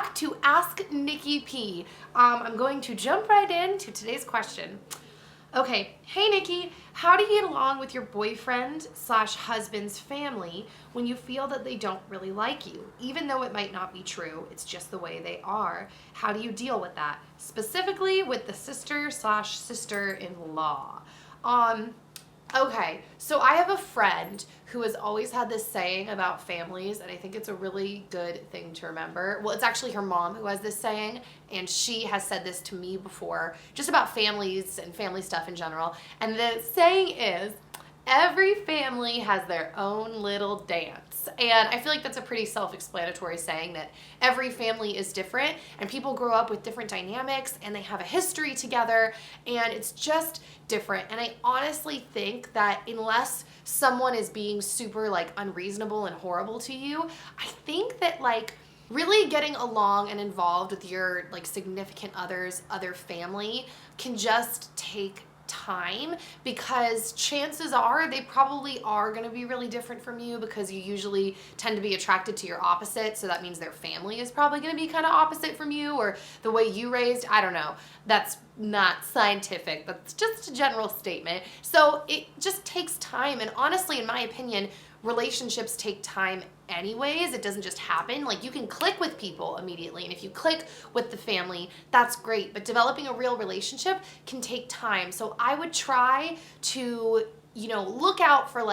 back to Ask Nikki P. I'm going to jump right into today's question. Okay, hey Nikki, how do you get along with your boyfriend / husband's family when you feel that they don't really like you? Even though it might not be true, it's just the way they are. How do you deal with that? Specifically with the sister / sister-in-law. Okay, so I have a friend who has always had this saying about families, and I think it's a really good thing to remember. Well, it's actually her mom who has this saying, and she has said this to me before, just about families and family stuff in general. And the saying is, every family has their own little dance. And I feel like that's a pretty self-explanatory saying, that every family is different and people grow up with different dynamics and they have a history together and it's just different. And I honestly think that unless someone is being super unreasonable and horrible to you, I think that really getting along and involved with your significant other family can just take time, because chances are they probably are going to be really different from you, because you usually tend to be attracted to your opposite, so that means their family is probably going to be kind of opposite from you, or the way you raised. I don't know, that's not scientific, that's just a general statement. So it just takes time, and honestly, in my opinion, relationships take time anyways. It doesn't just happen. You can click with people immediately, and if you click with the family, that's great, but developing a real relationship can take time. So I would try to, look out for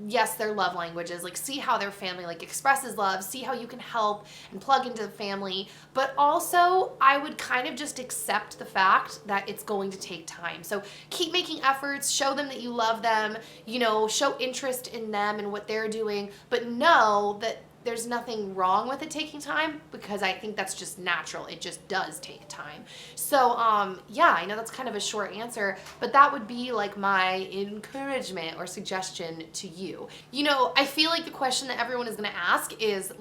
yes, their love languages, see how their family expresses love, see how you can help and plug into the family. But also I would kind of just accept the fact that it's going to take time. So keep making efforts, show them that you love them, show interest in them and what they're doing, but know that there's nothing wrong with it taking time, because I think that's just natural. It just does take time. So yeah, I know that's kind of a short answer, but that would be my encouragement or suggestion to you. I feel like the question that everyone is going to ask is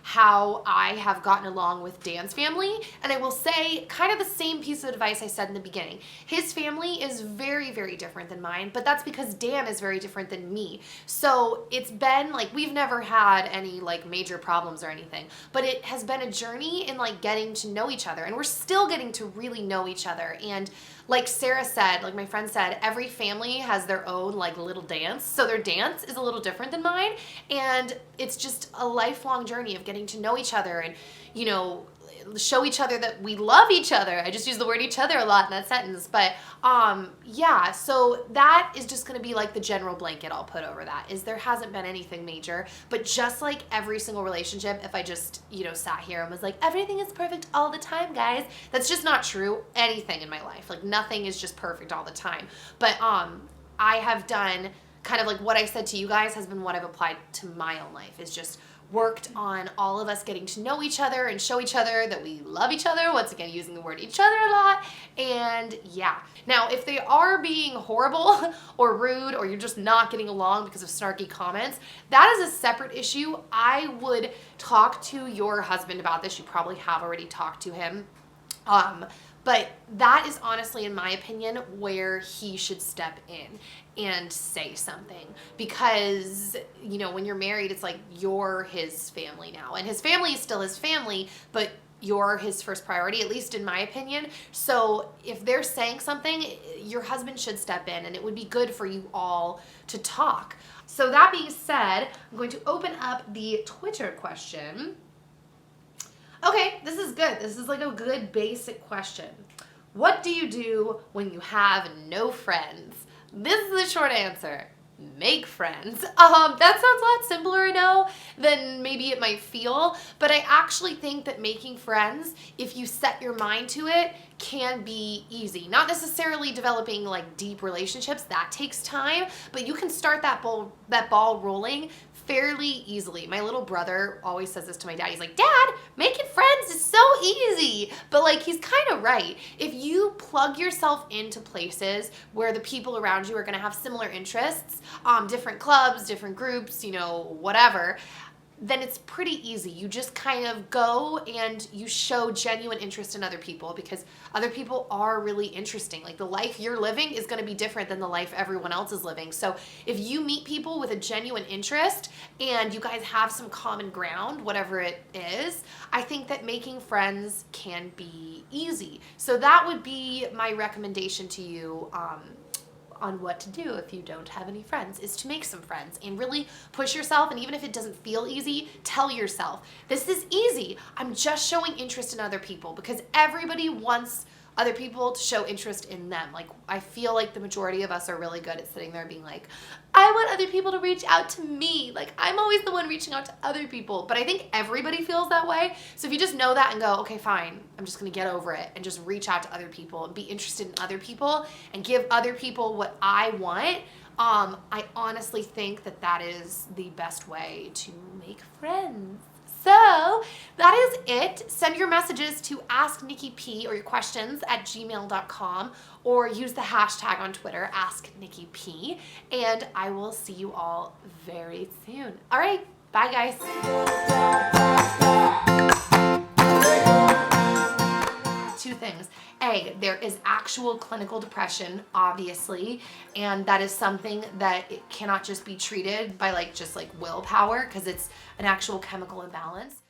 how I have gotten along with Dan's family, and I will say kind of the same piece of advice I said in the beginning. His family is very, very different than mine, but that's because Dan is very different than me. So it's been we've never had any major problems or anything, but it has been a journey in getting to know each other, and we're still getting to really know each other. And like Sarah said, my friend said, every family has their own little dance, so their dance is a little different than mine, and it's just a lifelong journey of getting to know each other and show each other that we love each other. I just use the word each other a lot in that sentence, but yeah, so that is just going to be the general blanket I'll put over that, is there hasn't been anything major. But just like every single relationship, if I just sat here and was everything is perfect all the time, guys, that's just not true. Anything in my life, nothing is just perfect all the time. But I have done kind of what I said to you guys has been what I've applied to my own life, is just worked on all of us getting to know each other and show each other that we love each other. Once again, using the word each other a lot. And yeah. Now, if they are being horrible or rude, or you're just not getting along because of snarky comments, that is a separate issue. I would talk to your husband about this. You probably have already talked to him. But that is honestly, in my opinion, where he should step in and say something, because when you're married, it's you're his family now, and his family is still his family, but you're his first priority, at least in my opinion. So if they're saying something, your husband should step in, and it would be good for you all to talk. So that being said, I'm going to open up the Twitter question. Okay, this is good. This is a good basic question. What do you do when you have no friends? This is the short answer. Make friends. That sounds a lot simpler, I know, than maybe it might feel, but I actually think that making friends, if you set your mind to it, can be easy. Not necessarily developing deep relationships, that takes time, but you can start that ball rolling fairly easily. My little brother always says this to my dad. He's Dad, making friends is so easy. But he's kind of right. If you plug yourself into places where the people around you are going to have similar interests, different clubs, different groups, whatever, then it's pretty easy. You just kind of go and you show genuine interest in other people, because other people are really interesting. Like, the life you're living is going to be different than the life everyone else is living. So if you meet people with a genuine interest and you guys have some common ground, whatever it is, I think that making friends can be easy. So that would be my recommendation to you, on what to do if you don't have any friends, is to make some friends and really push yourself. And even if it doesn't feel easy, tell yourself, this is easy. I'm just showing interest in other people, because everybody wants other people to show interest in them. Like, I feel like the majority of us are really good at sitting there being like, I want other people to reach out to me. Like, I'm always the one reaching out to other people. But I think everybody feels that way. So if you just know that and go, okay, fine, I'm just gonna get over it and just reach out to other people and be interested in other people and give other people what I want, I honestly think that that is the best way to make friends. So that is it. Send your messages to AskNikkiP, or your questions at gmail.com, or use the hashtag on Twitter, AskNikkiP, and I will see you all very soon. All right, bye guys. Two things. A, there is actual clinical depression, obviously, and that is something that it cannot just be treated by just willpower, because it's an actual chemical imbalance.